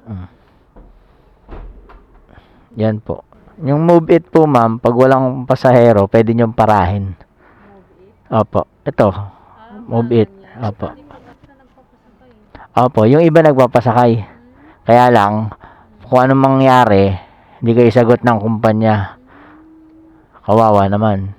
Mm. Yan po. Yung move it po, ma'am, pag walang pasahero, pwede niyong parahin. Opo. Ito. Move it. Opo. Opo. Yung iba nagpapasakay. Kaya lang, kung anong mangyari, hindi kayo sagot ng kumpanya. Kawawa naman.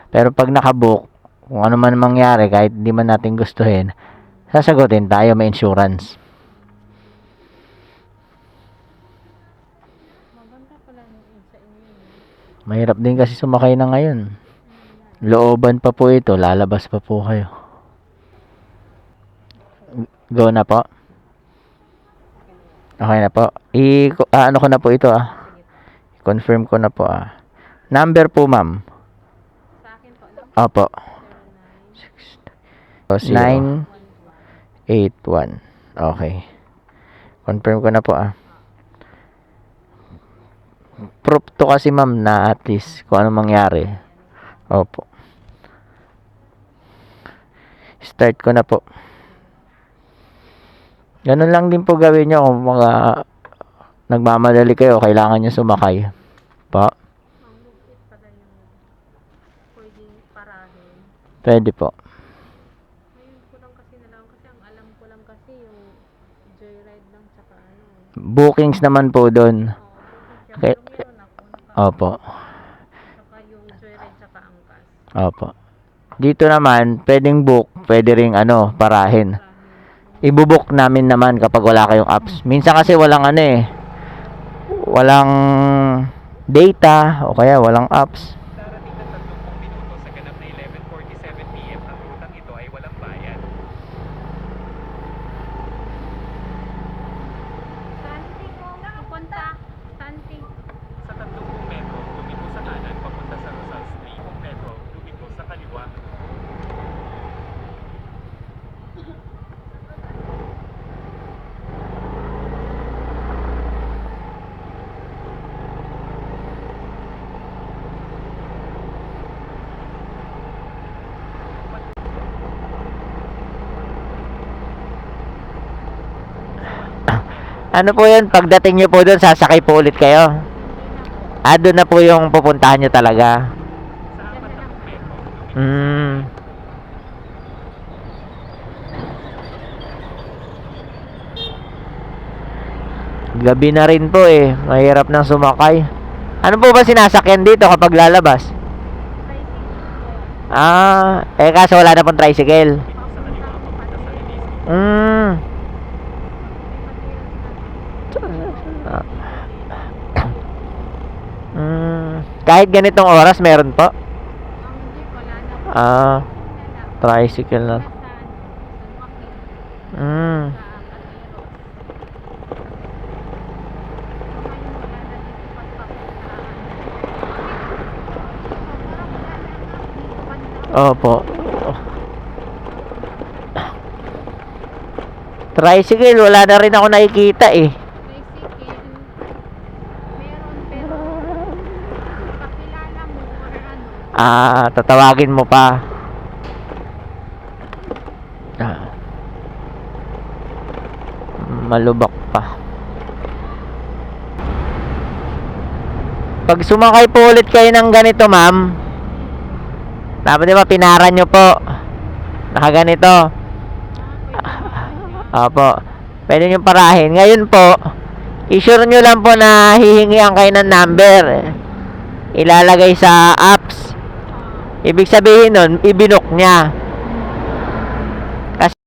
Pero pag nakabook, kung ano man mangyari, kahit hindi man natin gustuhin, sasagutin tayo, may insurance. Mahirap din kasi sumakay na ngayon. Looban pa po ito, lalabas pa po kayo. Go na po. Okay na po. Ano ko na po ito confirm ko na po Number po, ma'am. Opo. 981. Okay. Confirm ko na po Proof to kasi, ma'am, na at least kung ano mangyari. Opo. Start ko na po. Ganun lang din po gawin nyo kung mga nagmamadali kayo, kailangan nyo sumakay. Po. Pwede po. Bookings naman po doon. Okay. Opo. Opo. Dito naman, pwedeng book, pwede ring parahin. Ibubook namin naman kapag wala kayong apps. Minsan kasi walang walang data o kaya walang apps. Ano po yun? Pagdating nyo po doon, sasakay po ulit kayo? Doon na po yung pupuntahan nyo talaga? Gabi na rin po mahirap nang sumakay. Ano po ba sinasakyan dito kapag lalabas? Kaso wala na pong tricycle. Kahit ganitong oras meron po? Tricycle na. Opo. Tricycle, wala na rin ako nakikita tatawagin mo pa. Malubak pa. Pag sumakay po ulit kayo ng ganito, ma'am, dapat diba pinaran nyo po nakaganito. Opo, pwede nyo parahin. Ngayon po, i-sure nyo lang po na hihingihan kayo ng number, ilalagay sa apps. Ibig sabihin nun, ibinok nya. Kasi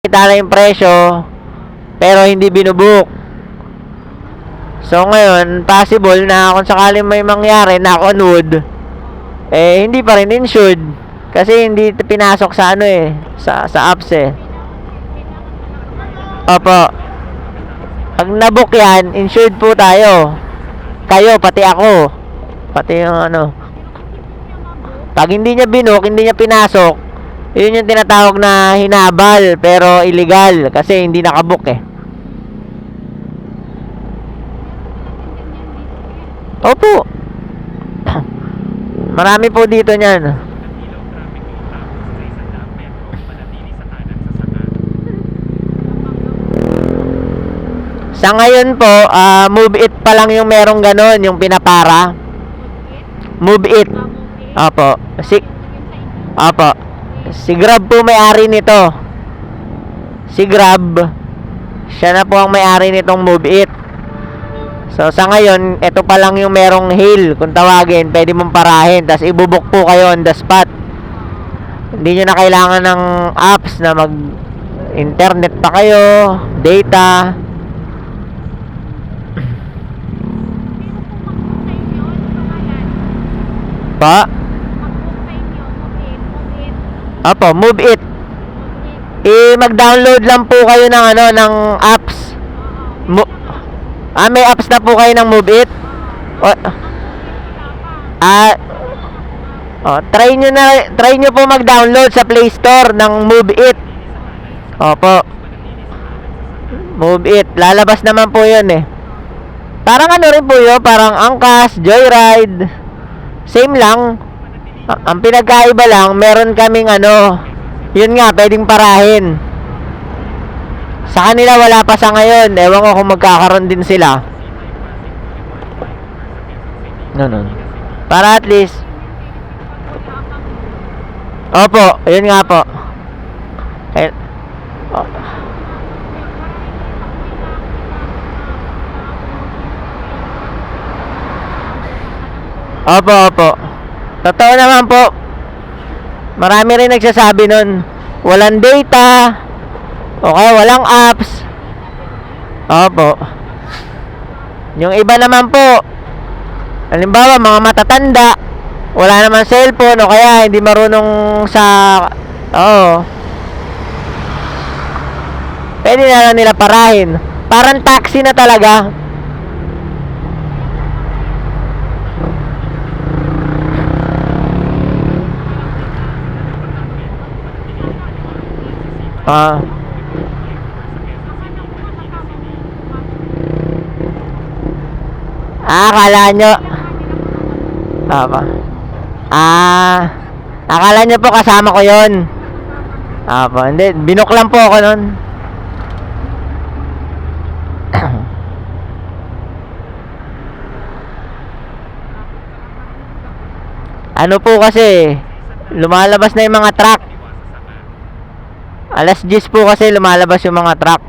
kita na yung presyo, pero hindi binubuk. So ngayon, possible na kung sakaling may mangyari na on-wood, hindi pa rin insured. Kasi hindi pinasok sa sa apps Opo. Pag nabook yan, insured po tayo. Kayo, pati ako. Pati yung Pag hindi niya binook, hindi niya pinasok, yun yung tinatawag na hinabal, pero illegal. Kasi hindi nakabook Opo. Marami po dito niyan. Sa ngayon po, Move It pa lang yung merong ganon, yung pinapara. Move It. Opo. Opo. Si Grab po may-ari nito. Si Grab, siya na po ang may-ari nitong Move It. So sa ngayon, ito pa lang yung merong hail. Kung tawagin, pwede mong parahin. Tapos ibubuk po kayo on the spot. Hindi nyo na kailangan ng apps na mag-internet pa kayo, data. Pa? Opo, Move It. Mag-download lang po kayo ng ng apps. May apps na po kayo ng Move It. Try nyo po mag-download sa Play Store ng Move It. Opo. Move It. Lalabas naman po 'yun eh. Parang rin po 'yun, parang Angkas, Joyride. Same lang. Ang pinagkaiba lang, meron kaming yun nga, pwedeng parahin. Sa kanila wala pa sa ngayon. Ewan ko kung magkakaroon din sila. Ganun. Para at least. Opo, yun nga po. Opo. Totoo naman po. Marami rin nagsasabi nun, walang data, okay, walang apps. Opo. Yung iba naman po, halimbawa mga matatanda, wala naman cellphone o kaya hindi marunong sa pwede na lang nila parahin. Parang taxi na talaga. Akala nyo akala nyo po kasama ko yun. Hindi, binok lang po ako nun. Ano po kasi, lumalabas na yung mga truck. Alas 10 po kasi lumalabas yung mga truck.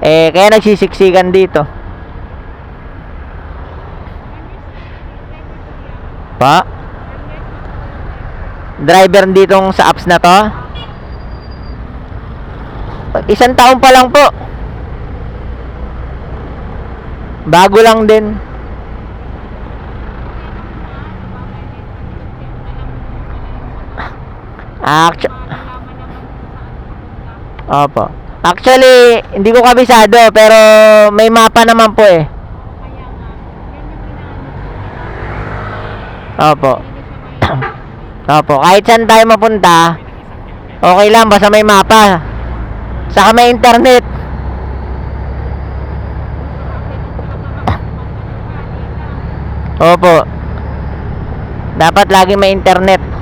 Kaya nagsisiksikan dito. Pa? Driver ditong sa apps na to? 1 taon pa lang po. Bago lang din. Opo. Actually, hindi ko kabisado pero may mapa naman po eh. Opo. Opo, kahit saan tayo mapunta, okay lang basta may mapa. Saka may internet. Opo. Dapat lagi may internet.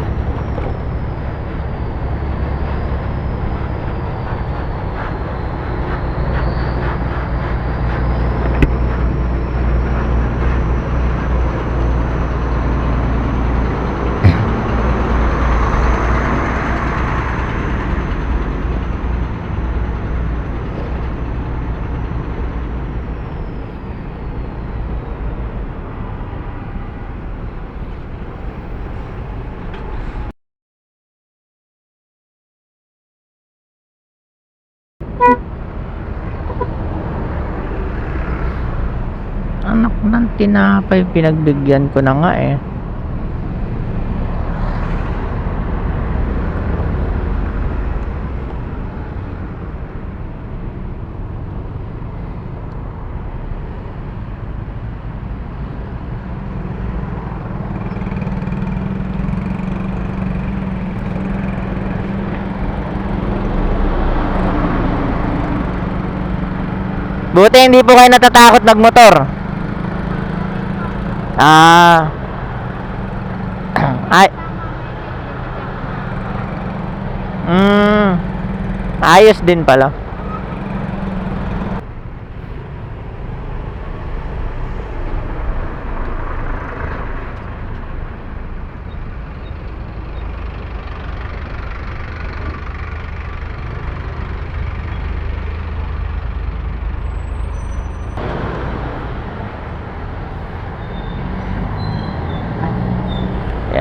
Anak ng tinapay, pinagbigyan ko na nga eh. Buti hindi po kayo natatakot magmotor. Ay. Ayos din pala.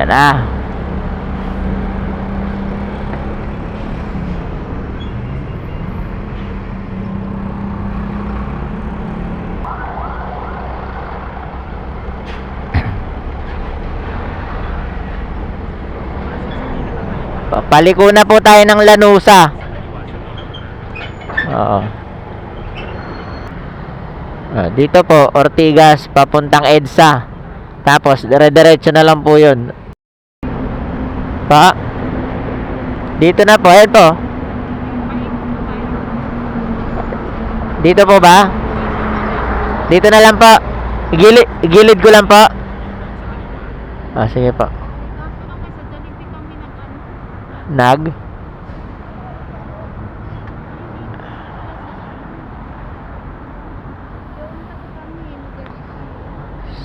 Yan na. Paliko na po tayo ng Lanusa. Oo. Dito po, Ortigas, papuntang EDSA. Tapos, dire-diretso na lang po yun. Pa? Dito na po, ayan po. Dito po ba? Dito na lang po. Gilid ko lang po. Sige po. Nag?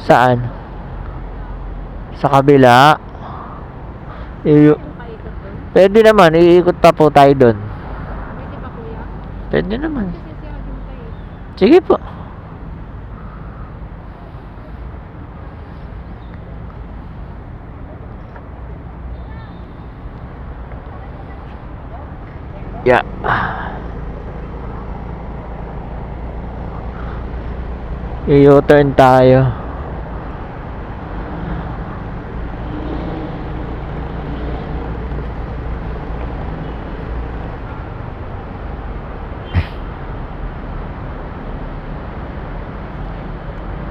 Saan? Sa kabila? Pwede naman, iikot pa po tayo doon. Pwede ba kuya? Pwede naman. Kasi sisihagin tayo. Sige po. Yeah. I-U-turn tayo.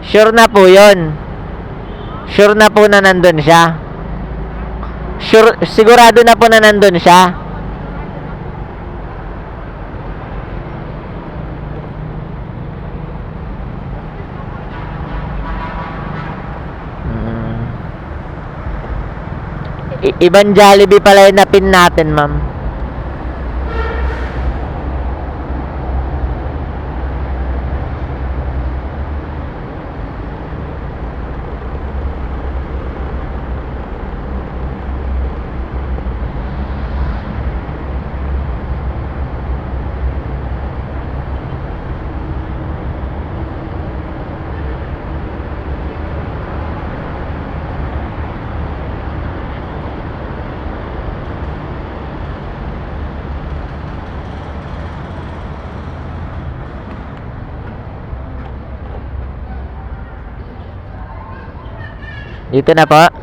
Sure na po yun. Sure na po na nandun siya. Sure, sigurado na po na nandun siya. Ibang Jollibee pala yung napin natin, ma'am. Dito na po.